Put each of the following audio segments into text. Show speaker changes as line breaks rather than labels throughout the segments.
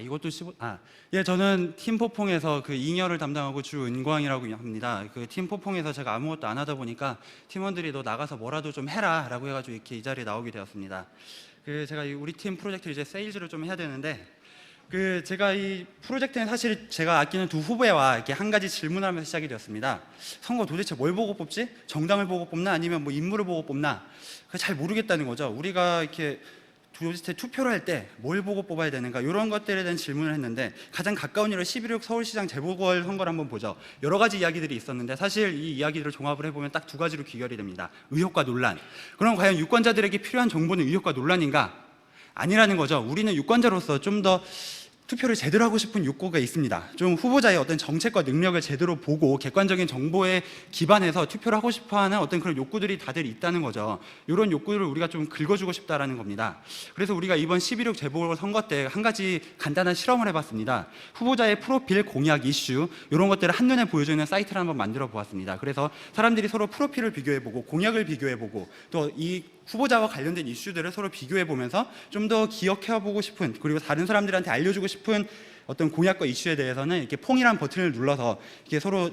이것도 예, 저는 팀 포퐁에서 그 잉여를 담당하고 주은광이라고 합니다. 그 팀 포퐁에서 제가 아무것도 안 하다 보니까 팀원들이 너 나가서 뭐라도 좀 해라라고 해가지고 이렇게 이 자리에 나오게 되었습니다. 제가 우리 팀 프로젝트 이제 세일즈를 좀 해야 되는데, 제가 이 프로젝트는 사실 제가 아끼는 두 후배와 이렇게 한 가지 질문을 하면서 시작이 되었습니다. 선거 도대체 뭘 보고 뽑지? 정당을 보고 뽑나? 아니면 뭐 인물을 보고 뽑나? 잘 모르겠다는 거죠. 우리가 이렇게 도대체 투표를 할 때 뭘 보고 뽑아야 되는가, 이런 것들에 대한 질문을 했는데, 가장 가까운 일로 11.6 서울시장 재보궐선거를 한번 보죠. 여러 가지 이야기들이 있었는데 사실 이 이야기들을 종합을 해보면 딱 두 가지로 귀결이 됩니다. 의혹과 논란. 그럼 과연 유권자들에게 필요한 정보는 의혹과 논란인가? 아니라는 거죠. 우리는 유권자로서 좀 더 투표를 제대로 하고 싶은 욕구가 있습니다. 좀 후보자의 어떤 정책과 능력을 제대로 보고 객관적인 정보에 기반해서 투표를 하고 싶어하는 어떤 그런 욕구들이 다들 있다는 거죠. 이런 욕구를 우리가 좀 긁어주고 싶다라는 겁니다. 그래서 우리가 이번 11.6 재보궐선거 때 한 가지 간단한 실험을 해봤습니다. 후보자의 프로필, 공약, 이슈 이런 것들을 한눈에 보여주는 사이트를 한번 만들어 보았습니다. 그래서 사람들이 서로 프로필을 비교해보고 공약을 비교해보고 또 이 후보자와 관련된 이슈들을 서로 비교해보면서 좀 더 기억해보고 싶은, 그리고 다른 사람들한테 알려주고 싶은 어떤 공약과 이슈에 대해서는 이렇게 퐁이라는 버튼을 눌러서 이렇게 서로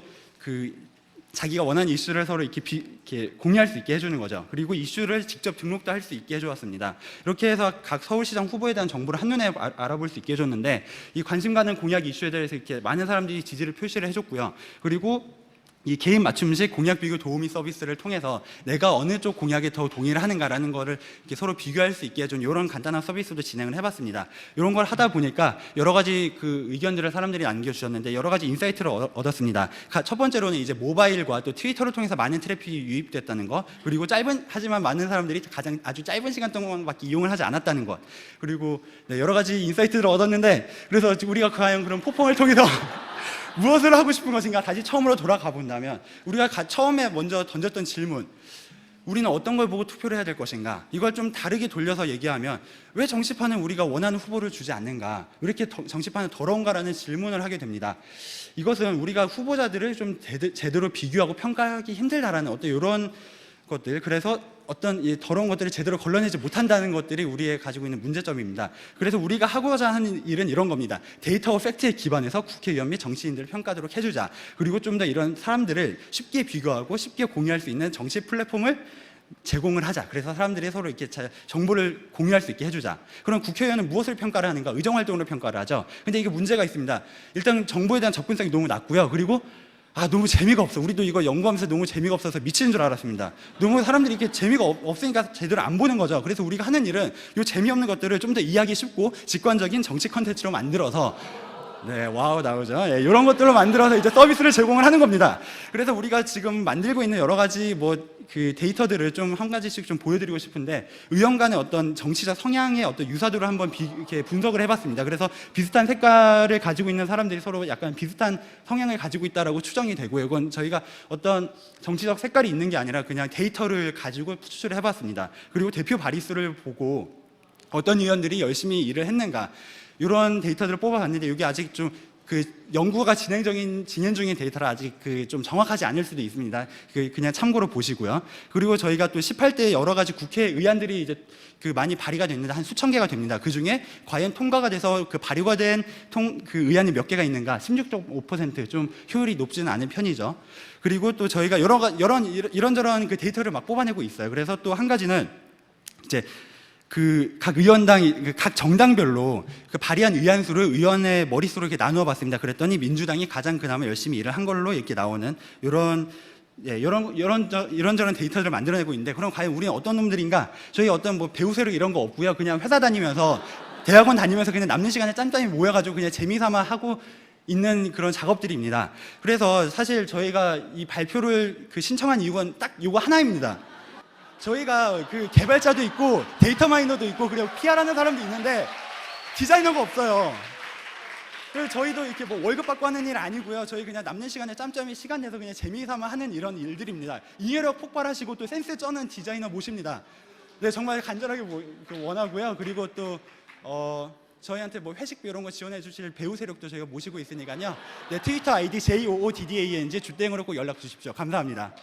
자기가 원하는 이슈를 서로 이렇게 공유할 수 있게 해주는 거죠. 그리고 이슈를 직접 등록도 할 수 있게 해주었습니다. 이렇게 해서 각 서울시장 후보에 대한 정보를 한눈에 알아볼 수 있게 해줬는데, 이 관심 가는 공약 이슈에 대해서 이렇게 많은 사람들이 지지를 표시를 해줬고요. 그리고 이 개인 맞춤식 공약 비교 도우미 서비스를 통해서 내가 어느 쪽 공약에 더 동의를 하는가라는 거를 이렇게 서로 비교할 수 있게 해준 이런 간단한 서비스도 진행을 해봤습니다. 이런 걸 하다 보니까 여러 가지 의견들을 사람들이 남겨주셨는데 여러 가지 인사이트를 얻었습니다. 첫 번째로는 이제 모바일과 또 트위터를 통해서 많은 트래픽이 유입됐다는 거, 그리고 하지만 많은 사람들이 아주 짧은 시간 동안밖에 이용을 하지 않았다는 것, 그리고 여러 가지 인사이트를 얻었는데, 그래서 우리가 과연 그런 포퐁을 통해서 무엇을 하고 싶은 것인가 다시 처음으로 돌아가 본다면, 우리가 처음에 먼저 던졌던 질문, 우리는 어떤 걸 보고 투표를 해야 될 것인가, 이걸 좀 다르게 돌려서 얘기하면 왜 정치판은 우리가 원하는 후보를 주지 않는가, 왜 이렇게 정치판은 더러운가라는 질문을 하게 됩니다. 이것은 우리가 후보자들을 좀 제대로 비교하고 평가하기 힘들다라는 어떤 이런 것들, 그래서 어떤 이 더러운 것들을 제대로 걸러내지 못한다는 것들이 우리의 가지고 있는 문제점입니다. 그래서 우리가 하고자 하는 일은 이런 겁니다. 데이터와 팩트에 기반해서 국회의원 및 정치인들을 평가하도록 해주자. 그리고 좀 더 이런 사람들을 쉽게 비교하고 쉽게 공유할 수 있는 정치 플랫폼을 제공을 하자. 그래서 사람들이 서로 이렇게 정보를 공유할 수 있게 해주자. 그럼 국회의원은 무엇을 평가를 하는가? 의정활동으로 평가를 하죠. 근데 이게 문제가 있습니다. 일단 정보에 대한 접근성이 너무 낮고요. 그리고 너무 재미가 없어. 우리도 이거 연구하면서 너무 재미가 없어서 미치는 줄 알았습니다. 너무 사람들이 이렇게 재미가 없으니까 제대로 안 보는 거죠. 그래서 우리가 하는 일은 이 재미없는 것들을 좀 더 이해하기 쉽고 직관적인 정치 컨텐츠로 만들어서, 와우 나오죠. 이런 것들로 만들어서 이제 서비스를 제공을 하는 겁니다. 그래서 우리가 지금 만들고 있는 여러 가지 데이터들을 좀 한 가지씩 좀 보여드리고 싶은데, 의원 간의 어떤 정치적 성향의 어떤 유사도를 한번 이렇게 분석을 해봤습니다. 그래서 비슷한 색깔을 가지고 있는 사람들이 서로 약간 비슷한 성향을 가지고 있다라고 추정이 되고요. 이건 저희가 어떤 정치적 색깔이 있는 게 아니라 그냥 데이터를 가지고 추출을 해봤습니다. 그리고 대표 발의수를 보고 어떤 의원들이 열심히 일을 했는가, 이런 데이터들을 뽑아봤는데, 이게 아직 좀 연구가 진행 중인 데이터라 아직 좀 정확하지 않을 수도 있습니다. 그냥 참고로 보시고요. 그리고 저희가 또 18대 여러 가지 국회의안들이 이제 많이 발의가 됐는데 한 수천 개가 됩니다. 그 중에 과연 통과가 돼서 발의가 된 의안이 몇 개가 있는가, 16.5%, 좀 효율이 높지는 않은 편이죠. 그리고 또 저희가 이런저런 데이터를 막 뽑아내고 있어요. 그래서 또 한 가지는 이제 각 의원당, 각 정당별로 발의한 의안수를 의원의 머릿수로 이렇게 나누어 봤습니다. 그랬더니 민주당이 가장 그나마 열심히 일을 한 걸로 이렇게 나오는 이런저런 데이터들을 만들어내고 있는데, 그럼 과연 우리는 어떤 놈들인가? 저희 어떤 배우세력 이런 거 없고요. 그냥 회사 다니면서, 대학원 다니면서 그냥 남는 시간에 짬짬이 모여가지고 그냥 재미삼아 하고 있는 그런 작업들입니다. 그래서 사실 저희가 이 발표를 신청한 이유는 딱 이거 하나입니다. 저희가 개발자도 있고 데이터 마이너도 있고 그리고 PR하는 사람도 있는데 디자이너가 없어요. 그래서 저희도 이렇게 월급 받고 하는 일 아니고요. 저희 그냥 남는 시간에 짬짬이 시간 내서 그냥 재미삼아 하는 이런 일들입니다. 이해력 폭발하시고 또 센스 쩌는 디자이너 모십니다. 정말 간절하게 원하고요. 그리고 또 저희한테 회식비 이런 거 지원해 주실 배우 세력도 저희가 모시고 있으니까요. 트위터 아이디 JOODDANG 주땡으로 꼭 연락 주십시오. 감사합니다.